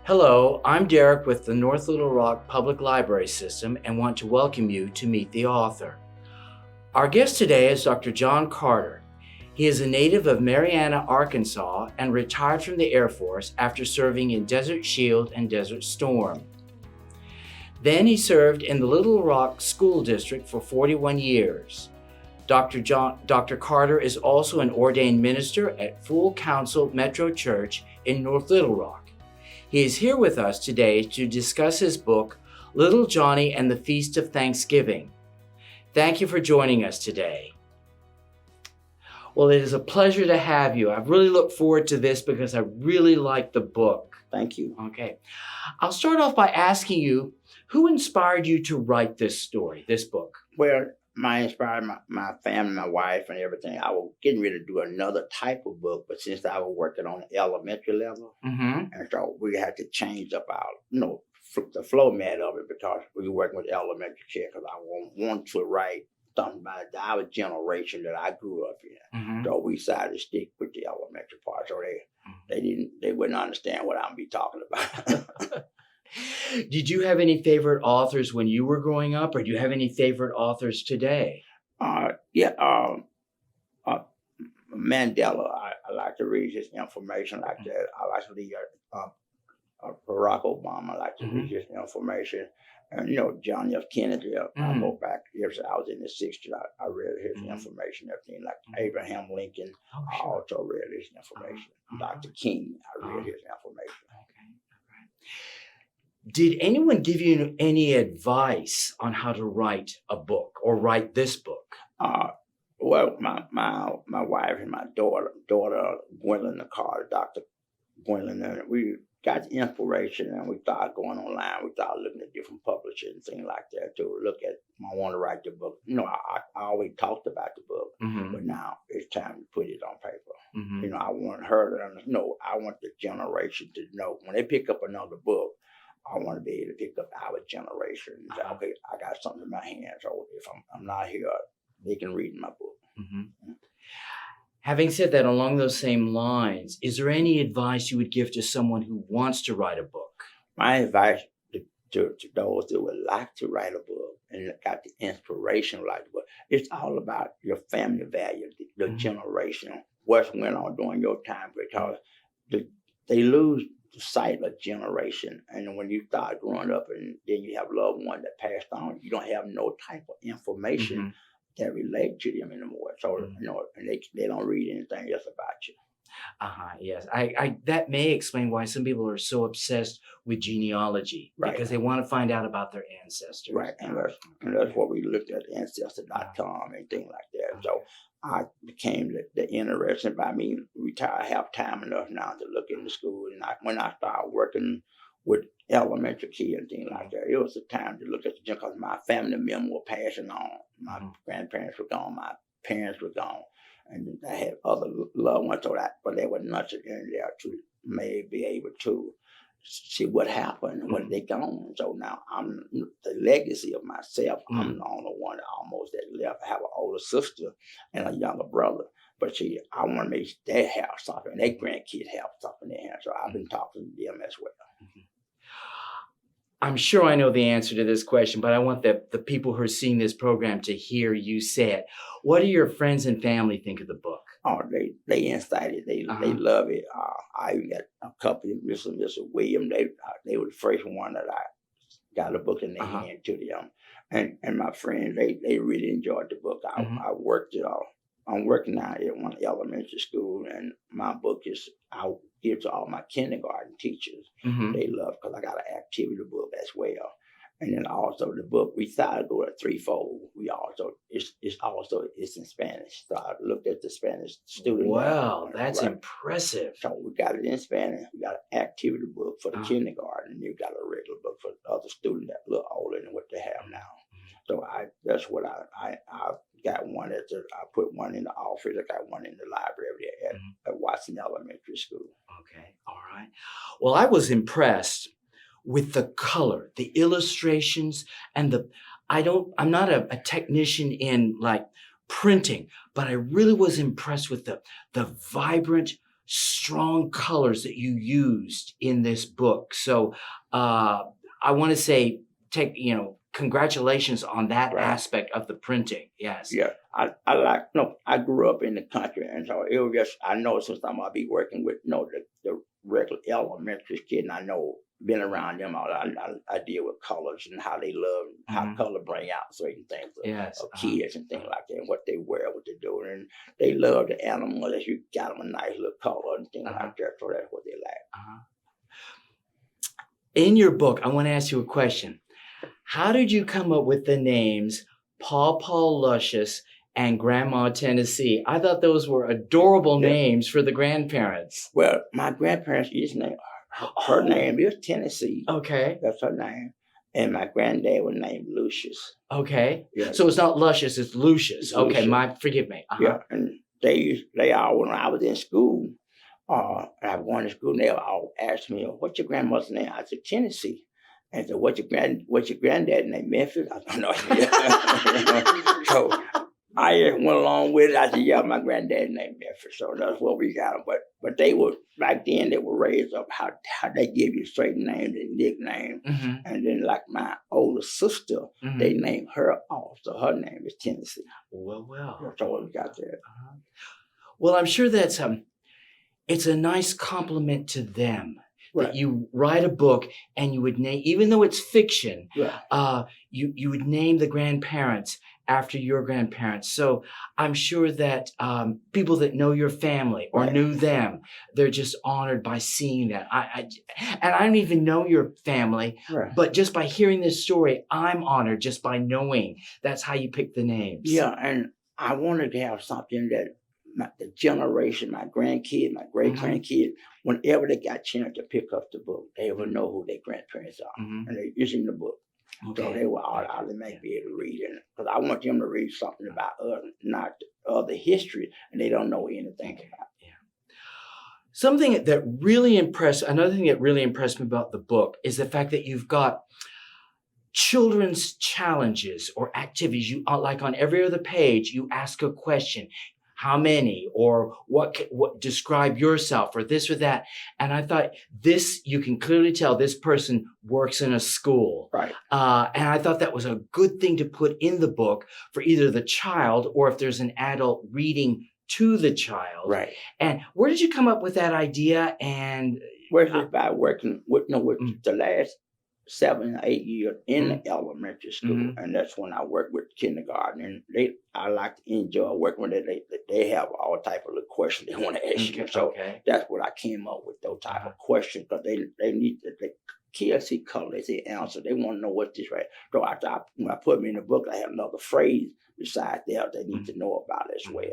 Hello, I'm Derek with the North Little Rock Public Library System and want to welcome you to Meet the Author. Our guest today is Dr. John Carter. He is a native of Marianna, Arkansas, and retired from the Air Force after serving in Desert Shield and Desert Storm. Then he served in the Little Rock School District for 41 years. Dr. Carter is also an ordained minister at Full Council Metro Church in North Little Rock. He is here with us today to discuss his book, Little Johnny and the Feast of Thanksgiving. Thank you for joining us today. Well, it is a pleasure to have you. I've really looked forward to this because I really like the book. Thank you. Okay. I'll start off by asking you, who inspired you to write this story, this book? Well, inspired my family, my wife, and everything. I was getting ready to do another type of book, but since I was working on the elementary level, and so we had to change up our, the format of it because we were working with elementary kids. Because I want to write something about our generation that I grew up in. So we decided to stick with the elementary part. So they wouldn't understand what I'm be talking about. Did you have any favorite authors when you were growing up, or do you have any favorite authors today? Mandela. I like to read his information like that. I like to read Barack Obama. I like to read his information. And, John F. Kennedy. I go back years. I was in the 60s. I read his information. Everything like Abraham Lincoln. I also read his information. Dr. King. I read his information. Did anyone give you any advice on how to write a book or write this book? Well, my wife and my daughter Gwendolyn Carter, Dr. Gwendolyn, and we got the inspiration and we started going online. We started looking at different publishers and things like that to look at. I want to write the book. I always talked about the book, but now it's time to put it on paper. I want her to know. I want the generation to know when they pick up another book. I want to be able to pick up our generation and say, okay, I got something in my hands. So if I'm not here, they can read my book. Having said that, along those same lines, is there any advice you would give to someone who wants to write a book? My advice to those that would like to write a book and got the inspiration to write a book, it's all about your family value, the generation, what went on during your time, because they lose sight of generation. And when you start growing up and then you have loved ones that passed on, you don't have no type of information that relate to them anymore. So, and they don't read anything else about you. Yes. I that may explain why some people are so obsessed with genealogy, because they want to find out about their ancestors. Right. And that's what we looked at, Ancestry.com and things like that. So I became the interested by me retired. I have time enough now to look into school. And when I started working with elementary kids and things like that, it was the time to look at the because my family members were passing on. My grandparents were gone. My parents were gone. And I had other loved ones, but they were nurtured in there to maybe be able to see what happened when they gone. So now I'm the legacy of myself. I'm the only one almost that left. I have an older sister and a younger brother. But I want to make they have something, their grandkids have something in there. So I've been talking to them as well. I'm sure I know the answer to this question, but I want the people who are seeing this program to hear you say it. What do your friends and family think of the book? Oh, they excited. They love it. I even got a couple of Mr. William. They were the first one that I got a book in their hand to them. And my friends, they really enjoyed the book. I worked it all. I'm working now at one elementary school, and my book is out here to all my kindergarten teachers. They love because I got an activity book as well. And then also the book, we started to go to threefold. We also, it's in Spanish. So I looked at the Spanish student. Wow, that's impressive. So we got it in Spanish. We got an activity book for the kindergarten, and you got a regular book for the other students that look older than what they have now. So that's what I got one I put one in the office. I got one in the library at Watson Elementary School. Okay, all right. Well, I was impressed with the color, the illustrations, and I'm not a technician in like printing, but I really was impressed with the vibrant strong colors that you used in this book. So I want to say, congratulations on that Right. aspect of the printing. Yes. Yeah, I grew up in the country, and so it was just, I know since I'll be working with, the regular elementary kid, and I know, been around them, I deal with colors and how they love, how Mhm. color bring out certain things Yes. of kids and things like that, and what they wear, what they do, and they love the animal that you got them a nice little color and things Uh-huh. like that, so that's what they like. Uh-huh. In your book, I want to ask you a question. How did you come up with the names Paw Paw Luscious and Grandma Tennessee? I thought those were adorable Yeah. names for the grandparents. Well, my grandparents used name, her Oh. name is Tennessee. Okay. That's her name. And my granddad was named Lucius. Okay. Yeah. So it's not Luscious, it's Lucius. It's Okay, Lucius. forgive me. Uh-huh. Yeah, and they all, when I was in school, and I was going to school, they all asked me, "What's your grandmother's name?" I said, "Tennessee." And said, "What's your granddad name?" "Memphis." I don't know. So I just went along with it. I said, "Yeah, my granddad named Memphis." So that's what we got them. But they were, back then, they were raised up how they give you certain names and nicknames. Mhm. And then, like my older sister, Mhm. they named her also. Her name is Tennessee. Well. That's what we got there. Uh-huh. Well, I'm sure that's it's a nice compliment to them that Right. you write a book and you would name, even though it's fiction, Right. you would name the grandparents after your grandparents. So I'm sure that people that know your family or Right. knew them, they're just honored by seeing that. And I don't even know your family, Right. but just by hearing this story, I'm honored just by knowing that's how you pick the names. Yeah, and I wanted to have something that the generation, my grandkids, my great grandkids, whenever they got a chance to pick up the book, they would know who their grandparents are, Mhm. and they using the book, so Okay. they will automatically be able to read it. Because I want them to read something about us, not other history, and they don't know anything about. Another thing that really impressed me about the book is the fact that you've got children's challenges or activities. You like on every other page, you ask a question. How many, or what describe yourself, or this or that. And I thought you can clearly tell this person works in a school. Right. And I thought that was a good thing to put in the book for either the child or if there's an adult reading to the child. Right. And where did you come up with that idea? And Where's it by working with Mm. the last 7 or 8 years in the elementary school, Mhm. and that's when I worked with kindergarten. And I like to enjoy working with it. They have all type of little questions they want to ask you. So that's what I came up with, those type of questions, because they need the kids see color, they see answer, they want to know what's this, right? So when I put them in the book, I have another phrase besides that they need to know about as well.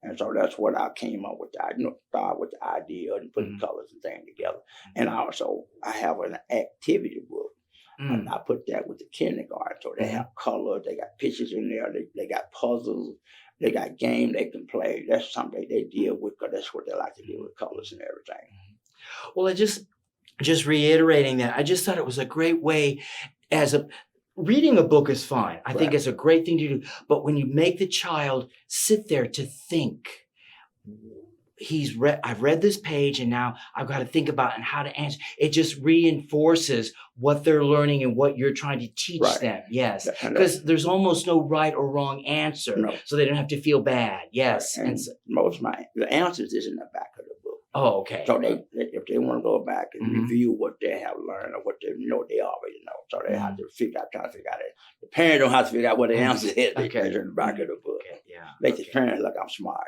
And so that's what I came up with. I started with the idea and putting colors and things together. And also, I have an activity book. And I put that with the kindergarten. So they have colors, they got pictures in there, they got puzzles, they got games they can play. That's something they deal with, because that's what they like to deal with, colors and everything. Well, I just reiterating that, I just thought it was a great way reading a book is fine. I think it's a great thing to do. But when you make the child sit there to think, I've read this page and now I've got to think about and how to answer. It just reinforces what they're learning and what you're trying to teach them. Yes. Because there's almost no right or wrong answer. No. So they don't have to feel bad. Yes. And the answers is in the back of the book. Oh, okay. So if they want to go back and review what they have learned or what they know, they already know. So they have to try to figure out it. The parents don't have to figure out what the answer is. They in the back of the book. Okay. Yeah. Make the parents look, I'm smart.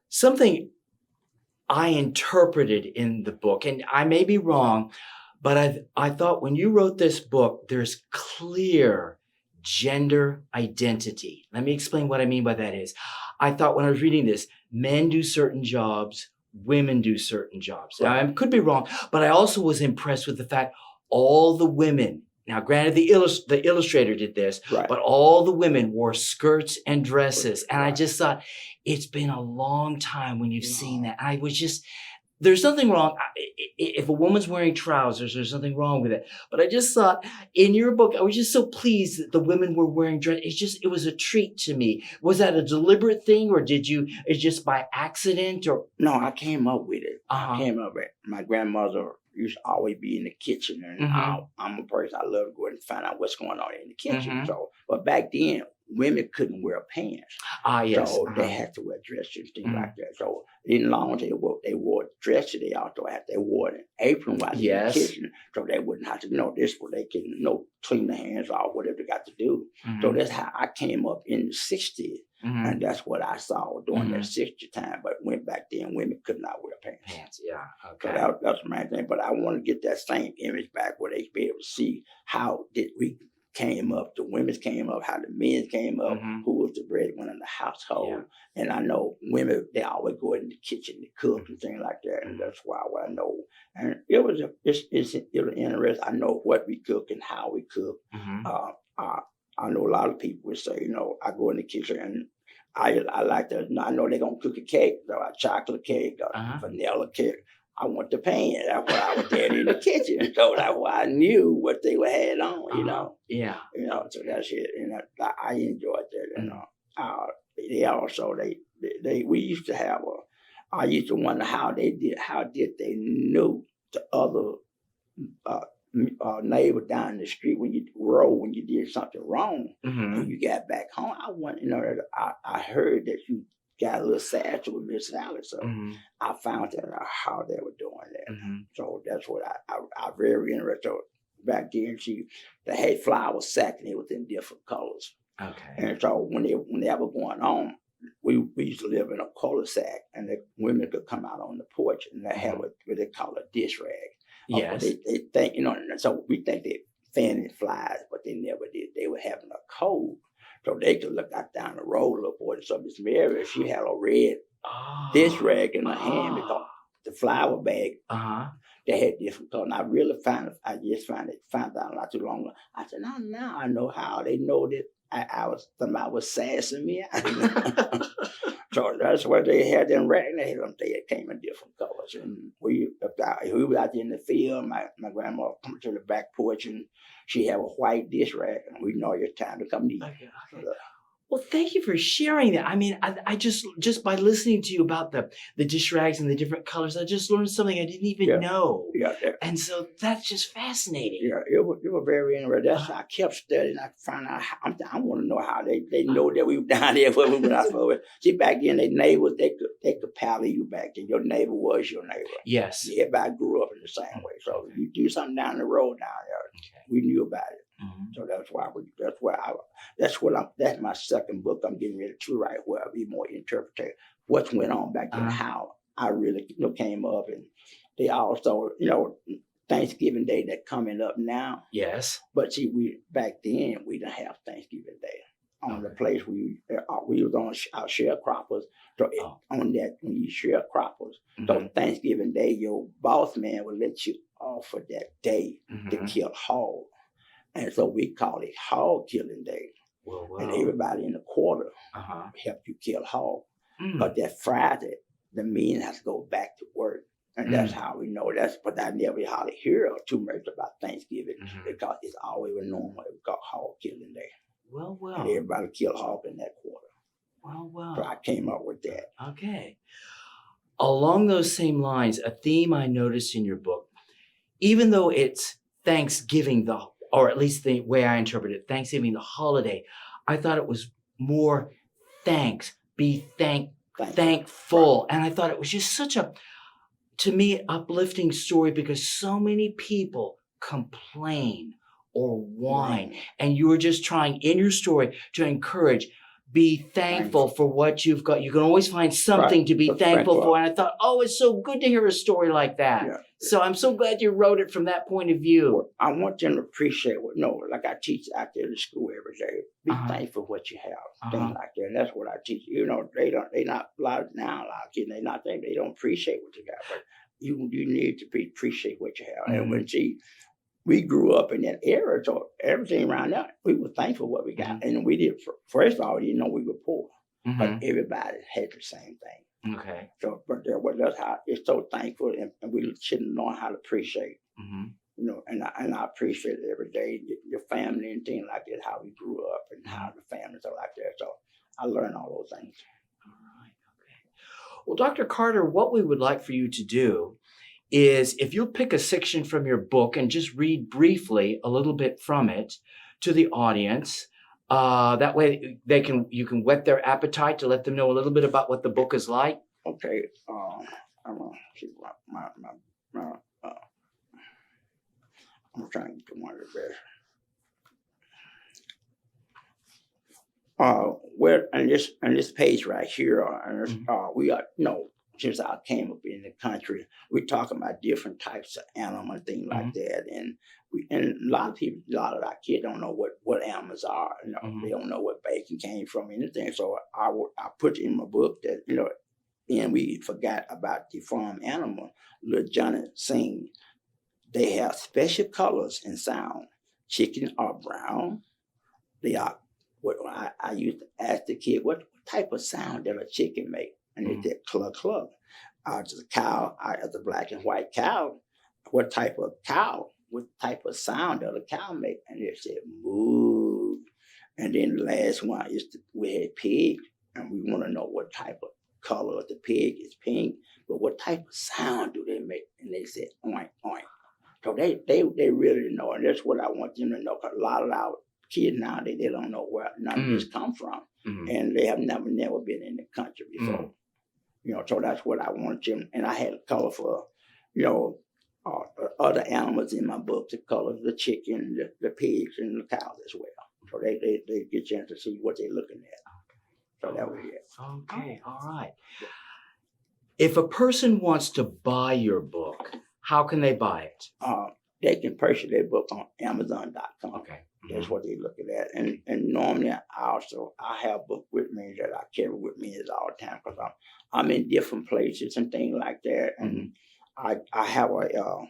Something I interpreted in the book, and I may be wrong, but I thought when you wrote this book, there's clear gender identity. Let me explain what I mean by that is. I thought when I was reading this, men do certain jobs, women do certain jobs. Now, I could be wrong, but I also was impressed with the fact all the women, now granted the illustrator did this, but all the women wore skirts and dresses. And I just thought, it's been a long time when you've seen that. there's nothing wrong. If a woman's wearing trousers, there's nothing wrong with it. But I just thought in your book, I was just so pleased that the women were wearing dress. It was a treat to me. Was that a deliberate thing, or it's just by accident, or? No, I came up with it. Uh-huh. I came up with it. My grandmother used to always be in the kitchen, and I'm a person, I love to go and find out what's going on in the kitchen. So, but back then, women couldn't wear pants. Yes. So they had to wear dresses, things like that. So as long as they wore dresses, they also they wore an apron while they were in the kitchen, so they wouldn't have to this where they can clean their hands off, whatever they got to do. So that's how I came up in the 60s. And that's what I saw during that 60 time. But when back then, women could not wear pants. Yeah. Okay. So that's the main thing. But I want to get that same image back where they be able to see how did we came up, the women came up, how the men came up, who was the breadwinner in the household. Yeah. And I know women, they always go in the kitchen to cook and things like that. And that's why I know. And it was interesting. I know what we cook and how we cook. I know a lot of people would say, I go in the kitchen and I like to, I know they're going to cook a cake, a chocolate cake, a vanilla cake. I want the pan. That's why I was there in the kitchen. So that's why I knew what they had on, Yeah. So that's it. And I enjoyed that. They also, we used to have I used to wonder how did they know the other neighbor down the street when you did something wrong and you got back home. I want I heard that you got a little satchel with Miss Sally, so I found out how they were doing that. So that's what I very interested. So back then, they had flour sack and it was in different colors. Okay. And so when they were going on, we used to live in a cul-de-sac, and the women could come out on the porch and they have what they call a dish rag. Yes. They think, so we think they fanning flies, but they never did. They were having a cold. So they could look out down the road a little boy. So Miss Mary, she had a red dish rag in her hand because the flour bag, they had different colors. And I just found out not too long ago. I said, now I know how they know that somebody was sassing me. So that's where they had them rags. They came in different colors. And we were out there in the field. My grandma come to the back porch and she had a white dish rag, and we know it's time to come to eat. Okay. Well, thank you for sharing that. I mean, I just by listening to you about the dish rags and the different colors, I just learned something I didn't even know. Yeah. And so that's just fascinating. Yeah, it was very interesting. That's I kept studying. I found out. I want to know how they know that we were down there when we were out for it. See, back then, their neighbors, they could pally you back then. Your neighbor was your neighbor. Yes. Everybody grew up in the same way. So if you do something down the road down there, we knew about it. So that's my second book I'm getting ready to write, where I'll be more interpretive what's went on back then, how I really came up. And they also, Thanksgiving Day that coming up now. Yes. But see, back then we didn't have Thanksgiving Day. On the place we was on our sharecroppers. So on that, when you sharecroppers, so Thanksgiving Day, your boss man will let you off for that day to kill hog. And so we call it hog killing day. Wow. And everybody in the quarter helped you kill hog. But that Friday, the men has to go back to work. And that's how we know but I never hardly hear too much about Thanksgiving because it's always a normal, it's called hog killing day. Well. And everybody kill hog in that quarter. Well. So I came up with that. Okay. Along those same lines, a theme I noticed in your book, even though it's Thanksgiving, or at least the way I interpret it, Thanksgiving, the holiday, I thought it was more be thankful. And I thought it was just such to me, uplifting story, because so many people complain or whine. And you were just trying in your story to encourage, be thankful for what you've got. You can always find something to be thankful for. And I thought, it's so good to hear a story like that. Yeah. So I'm so glad you wrote it from that point of view. Well, I want them to appreciate like I teach out there in school every day. Be thankful for what you have. Things like that. And that's what I teach. They not a lot of kids, they don't appreciate what you got. But you need to appreciate what you have. And when we grew up in that era, so everything around that, we were thankful what we got. And we did, first of all, we were poor. But everybody had the same thing. Okay. So, but that's how it's so thankful, and we should learn how to appreciate. Hmm. You know, and I appreciate it every day. Your family and things like that, how we grew up and how the families are like that. So I learned all those things. All right. Okay. Well, Dr. Carter, what we would like for you to do is if you'll pick a section from your book and just read briefly a little bit from it to the audience. That way you can whet their appetite to let them know a little bit about what the book is like. Okay. I'm gonna see my I'm trying to get to one of the best. Where and this page right here, we are since I came up in the country, we're talking about different types of animals and things like that, and a lot of our kids don't know what animals are. You know, they don't know what bacon came from, anything. So I put in my book that and we forgot about the farm animal. Little Johnny sing. They have special colors and sound. Chickens are brown. They are. What I used to ask the kid, what type of sound does a chicken make? And they said, cluck, cluck. As a cow, as a black and white cow, what type of sound does a cow make? And they said, moo. And then the last one we had pig, and we want to know what type of color of the pig is pink, but what type of sound do they make? And they said, oink, oink. So they really know, and that's what I want them to know, because a lot of our kids nowadays, they don't know where none of this come from. And they have never been in the country before. So that's what I want them. And I had colorful, other animals in my book, the colors, the chicken, the pigs, and the cows as well. So they get a chance to see what they're looking at. So that was it. Okay, all right. If a person wants to buy your book, how can they buy it? They can purchase their book on Amazon.com. Okay. That's what they're looking at. And normally I have a book with me that I carry with me all the time, because I'm in different places and things like that. And I have a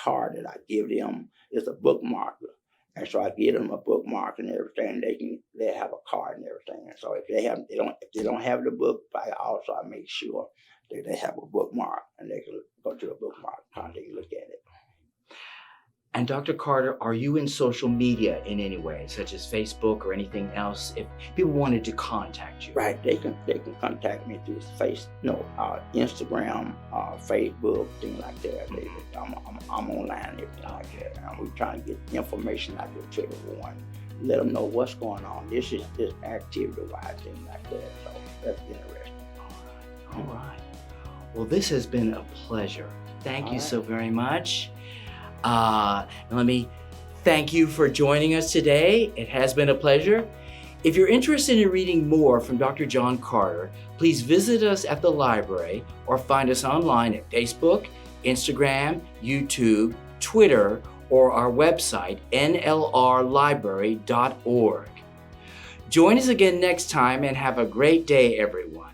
card that I give them. It's a bookmarker. And so I give them a bookmark and everything. They have a card and everything. And so if they don't have the book, I make sure that they have a bookmark, and they can go to the bookmark and they can look at it. And Dr. Carter, are you in social media in any way, such as Facebook or anything else, if people wanted to contact you? Right, they can contact me through Instagram, Facebook, things like that. I'm online, everything like that. And we're trying to get information out there to everyone, let them know what's going on. This is this activity-wise, things like that. So that's interesting. All right. Well, this has been a pleasure. Thank you so very much. And let me thank you for joining us today. It has been a pleasure. If you're interested in reading more from Dr. John Carter, please visit us at the library or find us online at Facebook, Instagram, YouTube, Twitter, or our website, nlrlibrary.org. Join us again next time, and have a great day, everyone.